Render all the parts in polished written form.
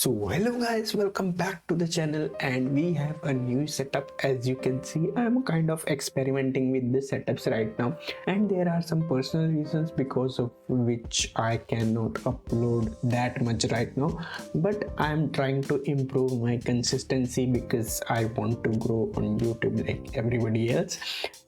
So hello guys, welcome back to the channel, and we have a new setup. As you can see, I'm kind of experimenting with the setups right now, and there are some personal reasons because of which I cannot upload that much right now, but I'm trying to improve my consistency because I want to grow on YouTube like everybody else.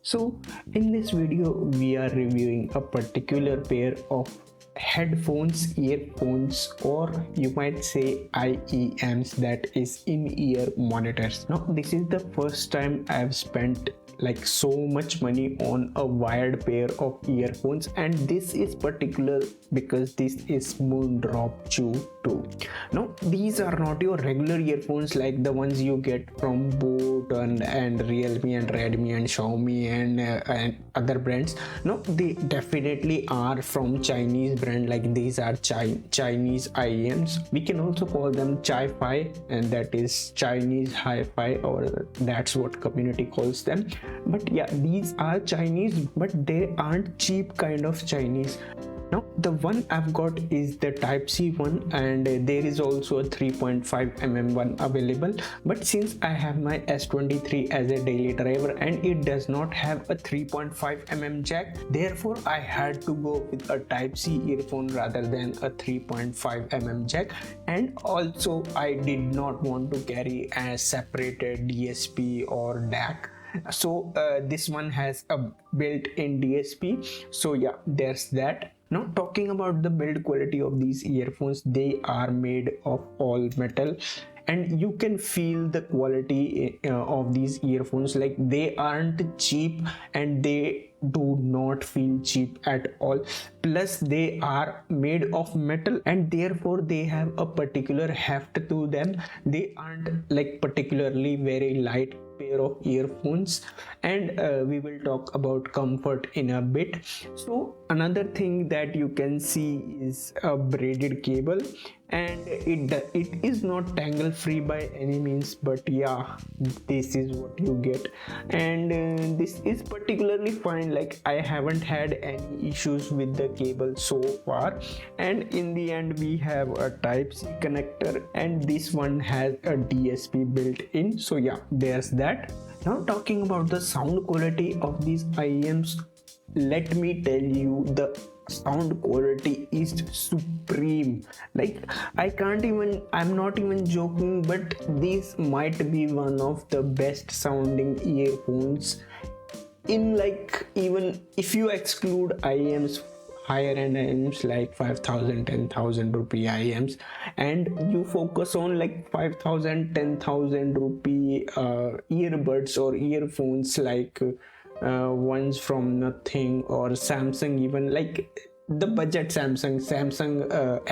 So in this video we are reviewing a particular pair of headphones, earphones, or you might say IEMs, that is in-ear monitors. Now this is the first time I've spent like so much money on a wired pair of earphones, and this is particular because this is Moondrop Chu 2. Now these are not your regular earphones like the ones you get from Boat and Realme and Redmi and Xiaomi and other brands. No, they definitely are from Chinese brand, like these are Chinese IEMs. We can also call them Chi-Fi, and that is Chinese hi-fi, or that's what community calls them. But yeah, these are Chinese, but they aren't cheap kind of Chinese. Now the one I've got is the Type-C one, and there is also a 3.5mm one available, but since I have my S23 as a daily driver and it does not have a 3.5mm jack, therefore I had to go with a Type-C earphone rather than a 3.5mm jack. And also I did not want to carry a separated DSP or DAC, so this one has a built-in DSP. So yeah, there's that. Now talking about the build quality of these earphones, they are made of all metal, and you can feel the quality of these earphones. Like they aren't cheap, and they do not feel cheap at all. Plus they are made of metal, and therefore they have a particular heft to them. They aren't like particularly very light pair of earphones, and we will talk about comfort in a bit. So another thing that you can see is a braided cable, and it is not tangle free by any means, but yeah, this is what you get. And this is particularly fine, like I haven't had any issues with the cable so far. And in the end we have a Type-C connector, and this one has a DSP built in. So yeah, there's that. Now talking about the sound quality of these IEMs, let me tell you, the sound quality is supreme. Like I'm not even joking, but these might be one of the best sounding earphones in, like, even if you exclude IEMs, higher end IEMs like 5,000 10,000 rupee IEMs, and you focus on like 5,000 10,000 rupee earbuds or earphones, like ones from Nothing or Samsung, even like the budget Samsung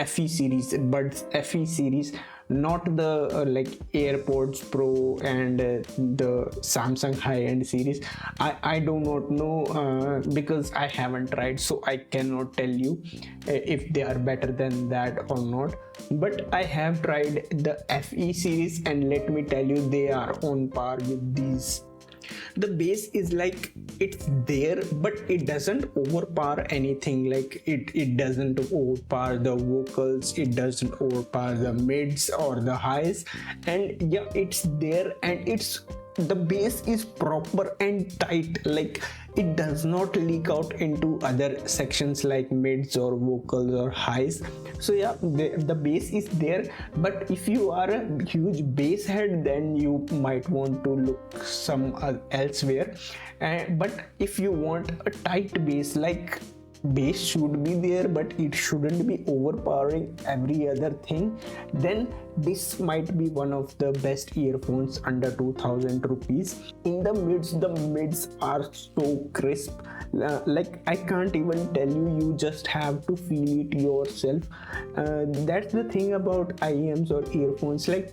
FE series, buds FE series, not the like AirPods Pro and the Samsung high-end series. I do not know because I haven't tried, so I cannot tell you if they are better than that or not. But I have tried the FE series, and let me tell you, they are on par with these. The bass is like, it's there, but it doesn't overpower anything. Like it doesn't overpower the vocals, it doesn't overpower the mids or the highs, and yeah, it's there, and the bass is proper and tight. Like it does not leak out into other sections like mids or vocals or highs. So yeah, the bass is there, but if you are a huge bass head, then you might want to look some elsewhere. But if you want a tight bass, like bass should be there, but it shouldn't be overpowering every other thing, then this might be one of the best earphones under 2,000 rupees. In the mids are so crisp, like I can't even tell you, you just have to feel it yourself. That's the thing about IEMs or earphones, like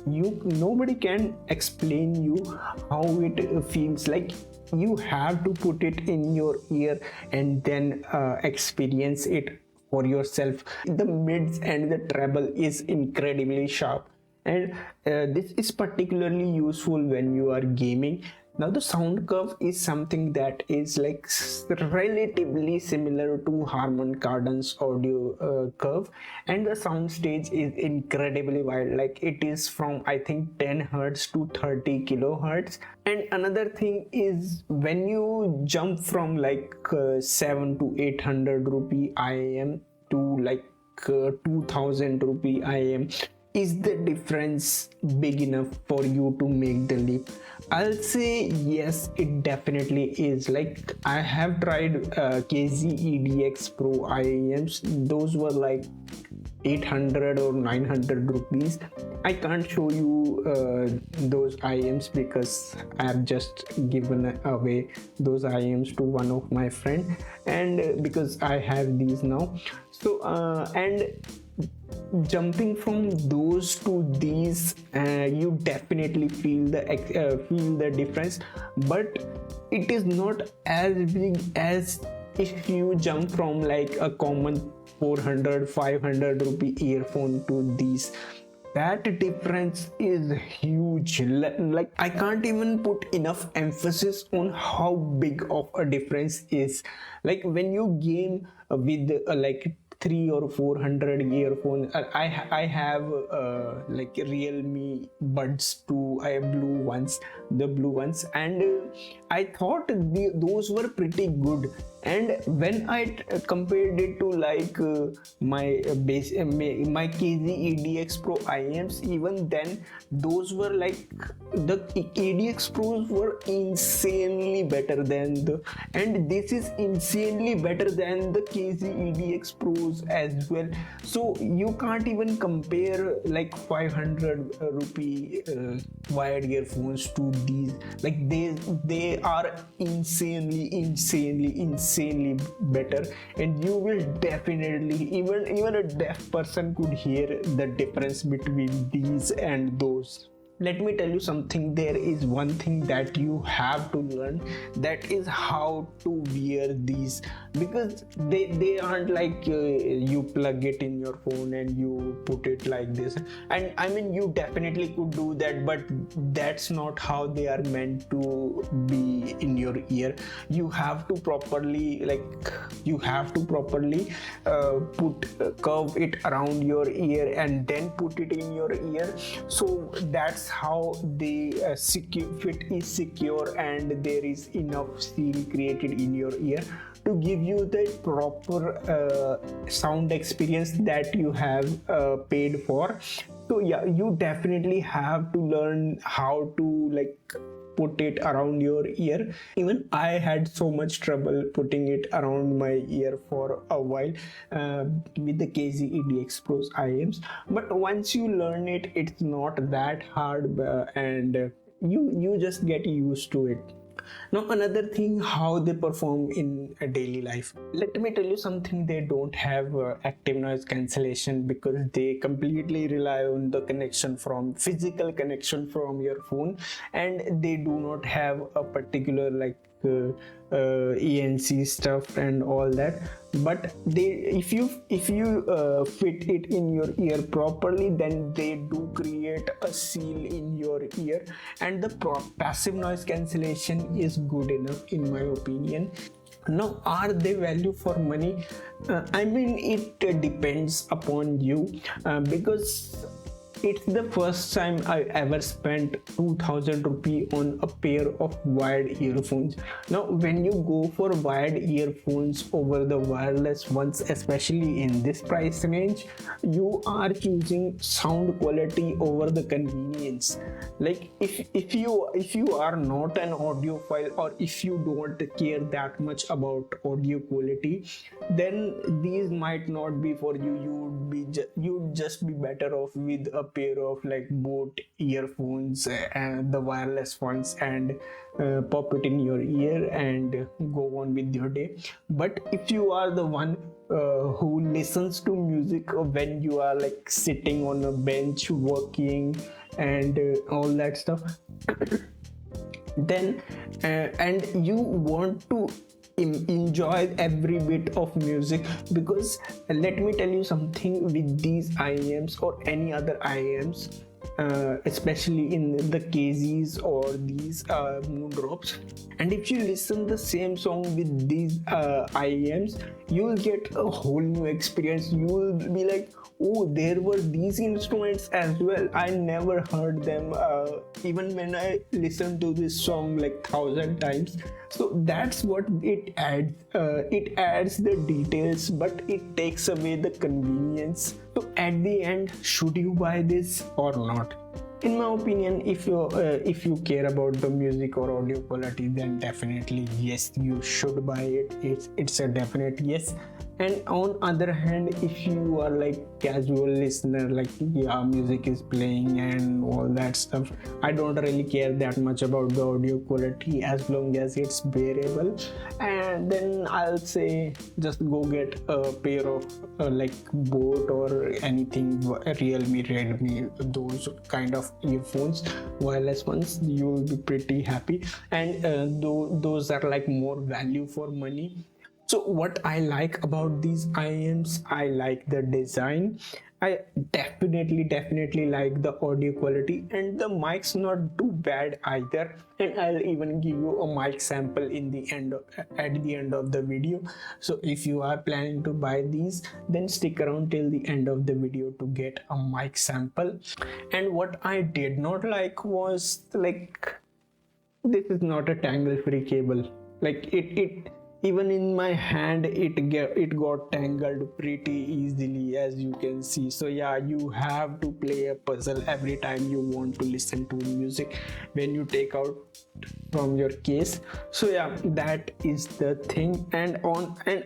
nobody can explain you how it feels. Like you have to put it in your ear and then experience it for yourself. The mids and the treble is incredibly sharp, and this is particularly useful when you are gaming. Now the sound curve is something that is like relatively similar to Harman Kardon's audio curve, and the sound stage is incredibly wide. Like it is from I think 10 hertz to 30 kilohertz. And another thing is when you jump from like 7 to 800 rupee IAM to like 2000 rupee IAM, is the difference big enough for you to make the leap? I'll say yes, it definitely is. Like I have tried KZ Pro IEMs. Those were like 800 or 900 rupees. I can't show you those IEMs because I have just given away those IEMs to one of my friend, and because I have these now. So and jumping from those to these, you definitely feel the difference, but it is not as big as if you jump from like a common 400-500 rupee earphone to these. That difference is huge. Like I can't even put enough emphasis on how big of a difference is. Like when you game with like 300 or 400 earphones. I have like Realme Buds 2. I have the blue ones, and I thought those were pretty good. And when I compared it to like my my KZ EDX Pro IEMs, even then those were like the EDX Pros were insanely better than and this is insanely better than the KZ EDX Pros as well. So you can't even compare like 500 rupee wired earphones to these. Like they are insanely better, and you will definitely, even a deaf person could hear the difference between these and those. Let me tell you something. There is one thing that you have to learn, that is how to wear these, because they aren't like you plug it in your phone and you put it like this. And I mean, you definitely could do that, but that's not how they are meant to be in your ear. You have to properly put curve it around your ear and then put it in your ear. So that's how the fit is secure, and there is enough seal created in your ear to give you the proper sound experience that you have paid for. So yeah, you definitely have to learn how to like put it around your ear. Even I had so much trouble putting it around my ear for a while with the KZ EDX Pros IEMs, but once you learn it, it's not that hard, and you just get used to it. Now another thing, how they perform in a daily life. Let me tell you something. They don't have active noise cancellation because they completely rely on the physical connection from your phone, and they do not have a particular like ENC stuff and all that. But if you fit it in your ear properly, then they do create a seal in your ear, and the passive noise cancellation is good enough in my opinion. Now, are they value for money? I mean, it depends upon you, because it's the first time I ever spent 2000 rupee on a pair of wired earphones. Now when you go for wired earphones over the wireless ones, especially in this price range, you are choosing sound quality over the convenience. Like if you are not an audiophile, or if you don't care that much about audio quality, then these might not be for you. You'd just be better off with a pair of like boat earphones and the wireless ones, and pop it in your ear and go on with your day. But if you are the one who listens to music when you are like sitting on a bench working and all that stuff, then and you want to enjoy every bit of music, because let me tell you something, with these IEMs or any other IEMs, especially in the KZs or these Moondrops. And if you listen the same song with these IEMs, you will get a whole new experience. You will be like, oh, there were these instruments as well. I never heard them even when I listened to this song like 1,000 times. So that's what it adds. It adds the details, but it takes away the convenience. So at the end, should you buy this or not? In my opinion, if you care about the music or audio quality, then definitely yes, you should buy it. It's a definite yes. And on other hand, if you are like casual listener, like yeah, music is playing and all that stuff, I don't really care that much about the audio quality as long as it's bearable. And then I'll say just go get a pair of like Boat or anything, Realme, Redmi, those kind of earphones, wireless ones. You will be pretty happy. And those are like more value for money. So what I like about these IEMs, I like the design. I definitely like the audio quality, and the mic's not too bad either. And I'll even give you a mic sample in the end at the end of the video. So if you are planning to buy these, then stick around till the end of the video to get a mic sample. And what I did not like was like, this is not a tangle free cable. Like it even in my hand it got tangled pretty easily, as you can see. So yeah, you have to play a puzzle every time you want to listen to music when you take out from your case. So yeah, that is the thing. And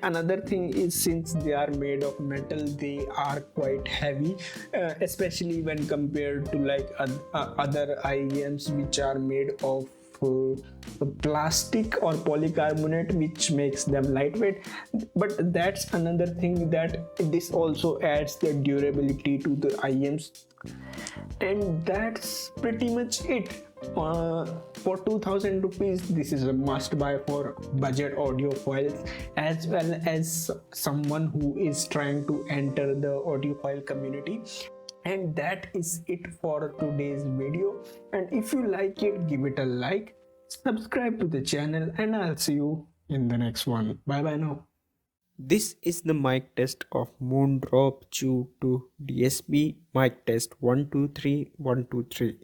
another thing is, since they are made of metal, they are quite heavy, especially when compared to like other IEMs which are made of plastic or polycarbonate, which makes them lightweight. But that's another thing, that this also adds the durability to the IEMs. And that's pretty much it. For 2,000 rupees, this is a must buy for budget audiophiles, as well as someone who is trying to enter the audiophile community. And that is it for today's video. And if you like it, give it a like, subscribe to the channel, and I'll see you in the next one. Bye bye now. This is the mic test of Moondrop Chu to DSP. Mic test 1 2 3 1 2 3.